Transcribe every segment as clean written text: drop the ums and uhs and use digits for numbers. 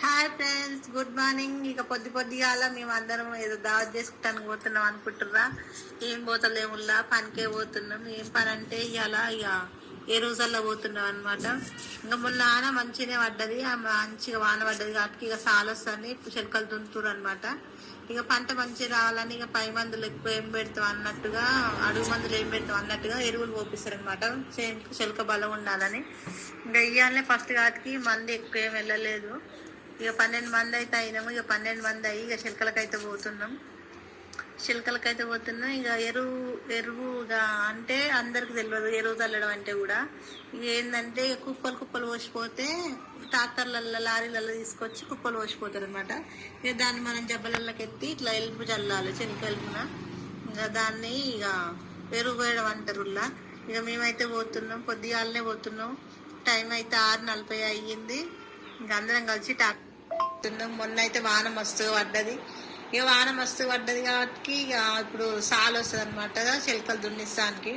Hi friends, good morning. ఇక పొద్దుగాల మేము అందరం ఏదో దావత్ చేసుకుంటానికి పోతున్నాం అనుకుంటుర్రా? ఏం పోతలేముల్లా, పనికే పోతున్నాం. ఏం పని అంటే ఇక ఏ రోజుల్లో పోతున్నాం అనమాట. ఇంకా మొన్న నాన్న మంచిగానే పడ్డది, మంచిగా వాన పడ్డది కాబట్టి ఇక సాలు వస్తుంది, చెలకలు దున్నుతురు అనమాట. ఇక పంట మంచిగా రావాలని ఇక పై మందులు ఎక్కువ ఏం పెడతాం అన్నట్టుగా, అడుగు మందులు ఏం పెడతాం అన్నట్టుగా ఎరువులు పోపిస్తారు అనమాట, చెలక బలం ఉండాలని. ఇంకా ఇయ్యాలనే ఫస్ట్ కాటికి మంది ఎక్కువ ఏం వెళ్ళలేదు. ఇక 12 మంది అయితే అయినాము. ఇక 12 మంది అయ్యి ఇక చిలకలకైతే పోతున్నాం. ఇక ఎరువుగా అంటే అందరికి తెలియదు ఎరువు చల్లడం అంటే కూడా. ఇక ఏంటంటే కుప్పలు కుప్పలు పోసిపోతే ట్రాక్టర్లలో లారీలలో తీసుకొచ్చి కుప్పలు పోసిపోతారు అనమాట. ఇక దాన్ని మనం జబ్బలకి ఎత్తి ఇట్లా ఎలుపు చల్లాలి, చెనక ఎలుపున. ఇంకా దాన్ని ఇక ఎరువు వేయడం అంటారు. ఇక మేమైతే పోతున్నాం, పొద్దుగాలనే పోతున్నాం. టైం అయితే 6:40 అయ్యింది. ఇంక అందరం కలిసి మొన్న అయితే వాన మస్తు పడ్డది. ఇక వాన మస్తు పడ్డది కాబట్టి ఇక ఇప్పుడు సాలు వస్తుంది అనమాట చిలకలు దున్నిస్తానికి.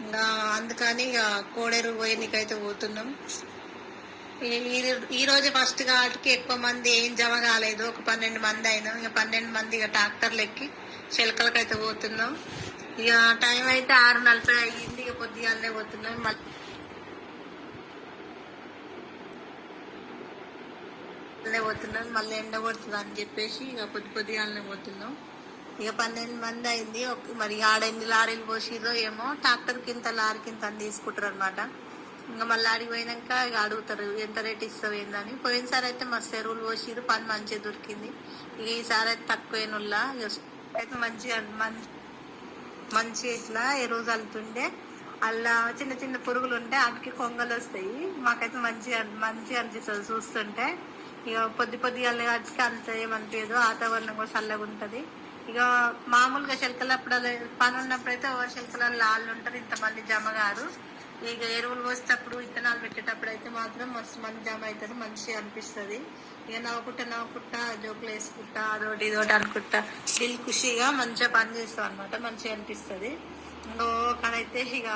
ఇంకా అందుకని ఇక కోడేరు పోయేనికైతే పోతున్నాం. ఈ రోజు ఫస్ట్ కాబట్టి ఎక్కువ మంది ఏం జమ కాలేదు, ఒక 12 మంది అయినాం. ఇక 12 మంది ఇక ట్రాక్టర్లు ఎక్కి చిలకలకైతే పోతున్నాం. ఇక టైం అయితే 6:40 అయ్యింది. ఇక పొద్దుగాలనే పోతున్నాం. మళ్ళీ ఎండ కొడుతుంది అని చెప్పేసి ఇక పొద్దుగాలనే పోతున్నాం. ఇక 12 మంది అయింది. మరి ఆడెన్ని లారీలు పోసిరో ఏమో, ట్రాక్టర్ కింద లారీ కింద అని తీసుకుంటారు అనమాట. ఇంకా మళ్ళీ ఆడికి పోయినాక ఇక అడుగుతారు ఎంత రేట్ ఇస్తావు ఏందని. పోయినసారి అయితే మస్తు ఎరువులు పోసిరు, పని మంచిగా దొరికింది. ఇక ఈసారి అయితే తక్కువైనలా అయితే మంచిగా ఇట్లా ఎరువు చల్లుతుండే అలా చిన్న చిన్న పురుగులు ఉంటే వాటికి కొంగలు వస్తాయి. మాకైతే మంచిగా అనిపిస్తుంది చూస్తుంటే. ఇక పొద్దుగాలనే వాటికి అంత ఏమనిపించదు, వాతావరణం కూడా చల్లగా ఉంటది. ఇక మామూలుగా చిలకలప్పుడు పని ఉన్నప్పుడు అయితే చిలకలలో ఆళ్ళు ఉంటారు, ఇంతమంది జమ కాదు. ఇక ఎరువులు పోసేటప్పుడు విత్తనాలు పెట్టేటప్పుడు అయితే మాత్రం మస్తు మంది జమ అవుతారు, మంచిగా అనిపిస్తుంది. ఇక నవ్వుకుంటా జోకులు వేసుకుంటా అదోటి ఇదోటి అనుకుంటా దిల్ ఖుషిగా మంచిగా పని చేస్తాం అనమాట, మంచిగా అనిపిస్తుంది. ఇంకొకనైతే ఇక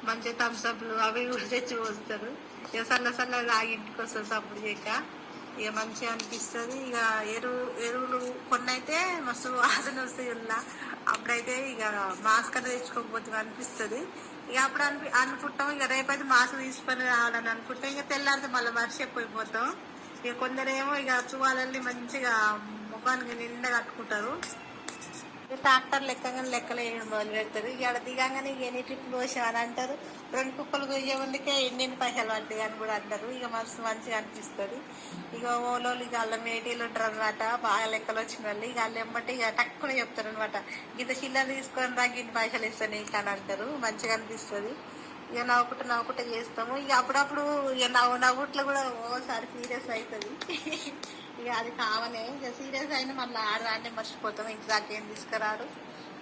మంచిగా థమ్స్అప్లు అవి కూడా తెచ్చి పోస్తారు. ఇక సల్ల తాగి ఇంటికి వస్తుంది సప్పుడు చేయక. ఇక మంచిగా అనిపిస్తుంది. ఇక ఎరువులు కొన్ని అయితే మస్తు వాసన వస్తాయి. అప్పుడైతే ఇక మాస్క్ అనేది తెచ్చుకోకపోతే అనిపిస్తుంది. ఇక అప్పుడు అనుకుంటాం ఇక రేపైతే మాస్క్ తీసుకొని రావాలని అనుకుంటాం. ఇక తెల్లారితే మళ్ళీ మర్చిపోయిపోతాం. ఇక కొందరేమో ఇక చువాలని మంచిగా ముఖానికి నిండా కట్టుకుంటారు. ట్రాక్టర్ లెక్కలు వేయడం మొదలు పెడతారు. ఇక దిగాగానే ఇక ఎన్ని ట్రిప్లు పోసామని అంటారు. 2 కుప్పలు కొయ్యే ముందుకే ఎన్ని పైసలు పడతాయి అని కూడా అంటారు. ఇక మంచిగా అనిపిస్తుంది. ఇక ఓలోళ్ళు ఇక వాళ్ళ మేటీలు ఉంటారు అనమాట, బాగా లెక్కలు వచ్చిన వాళ్ళు. ఇక వాళ్ళు ఏమంటే ఇక తక్కువ చెప్తారు అనమాట, ఇంత చిల్లర తీసుకొని రా ఇన్ని పైసలు ఇస్తాను నీకు అని అంటారు. మంచిగా అనిపిస్తుంది. ఇక నవ్వుకుంటా చేస్తాము. ఇక అప్పుడప్పుడు ఇక నవ్వుట్లో కూడా ఓసారి సీరియస్ అవుతుంది. ఇక అది కావాలే. ఇక సీరియస్ అయినా మళ్ళీ ఆడదాన్ని మర్చిపోతాం, ఎగ్జాక్ట్ ఏం తీసుకురాడు.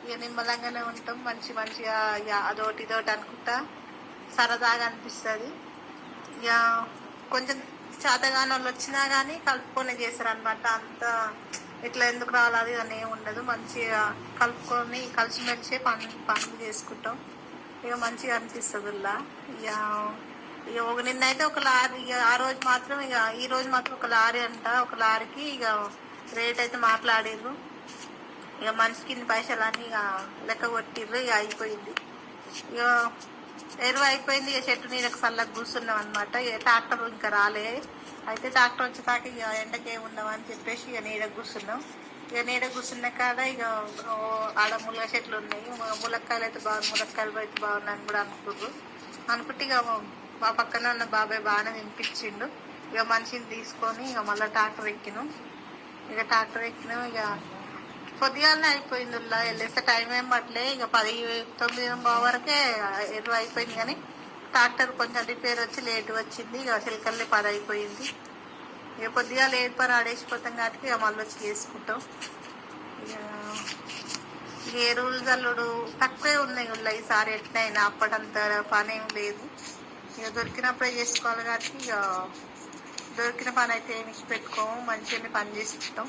ఇక నిమ్మలంగానే ఉంటాం, మంచిగా ఇక అదోటి ఇదోటి అనుకుంటా సరదాగా అనిపిస్తుంది. ఇక కొంచెం చేతగాని వాళ్ళు వచ్చినా కానీ కలుపుకొని చేస్తారు అనమాట. అంత ఇట్లా ఎందుకు రావాలి అని ఏమి ఉండదు, మంచిగా కలుపుకొని కలిసిమెలిసి పనులు చేసుకుంటాం. ఇక మంచిగా అనిపిస్తుంది. ఇక నిన్నైతే ఒక లారీ, ఇక ఆ రోజు మాత్రం ఈ రోజు మాత్రం ఒక లారీ అంట, ఒక లారీకి ఇక రేట్ అయితే మాట్లాడిర్రు. ఇక మనిషికి ఇన్ని పైసలు అని ఇక లెక్క కొట్టిర్రు. ఇక అయిపోయింది. ఇక ఎరువు అయిపోయింది. ఇక చెట్టు నీళ్ళకి చల్లగా కూర్చున్నాం అనమాట. ఇక ట్రాక్టర్ ఇంకా రాలే. అయితే ట్రాక్టర్ వచ్చేదాకా ఇక ఎండకే ఉన్నాం అని చెప్పేసి ఇక నీడ కూర్చున్నాం. ఇక నీడ కూర్చున్న కాడ ఇక ఆడ ములగ చెట్లు ఉన్నాయి. ములక్కాయలు అయితే ములక్కాయలు అయితే బాగున్నాయని కూడా అనుకుంటే ఇక మా పక్కన ఉన్న బాబాయ్ బాగానే వినిపించిండు. ఇక మనిషిని తీసుకొని ఇక మళ్ళీ ట్రాక్టర్ ఎక్కినాం. ఇక పొద్దుగాలనే అయిపోయింది. వెళ్ళేస్తే టైం ఏం పట్టలే. ఇక 10-9 వరకే ఎరువు అయిపోయింది. కానీ ట్రాక్టర్ కొంచెం రిపేర్ వచ్చి లేట్ వచ్చింది. ఇక చిలకల్ని 10 అయిపోయింది. ఇక పొద్దుగా లేట్ పని ఆడేసిపోతాం కాబట్టి ఇక మళ్ళీ వచ్చి చేసుకుంటాం. ఇక ఎరువులు జల్లుడు తక్కువే ఉన్నాయి ఈసారి. ఎట్లయినా అప్పటంత పని ఏం లేదు. ఇక దొరికినప్పుడే చేసుకోవాలి కాబట్టి ఇక దొరికిన పని అయితే ఏమి పెట్టుకోము, మంచిగానే పని చేసుకుంటాం.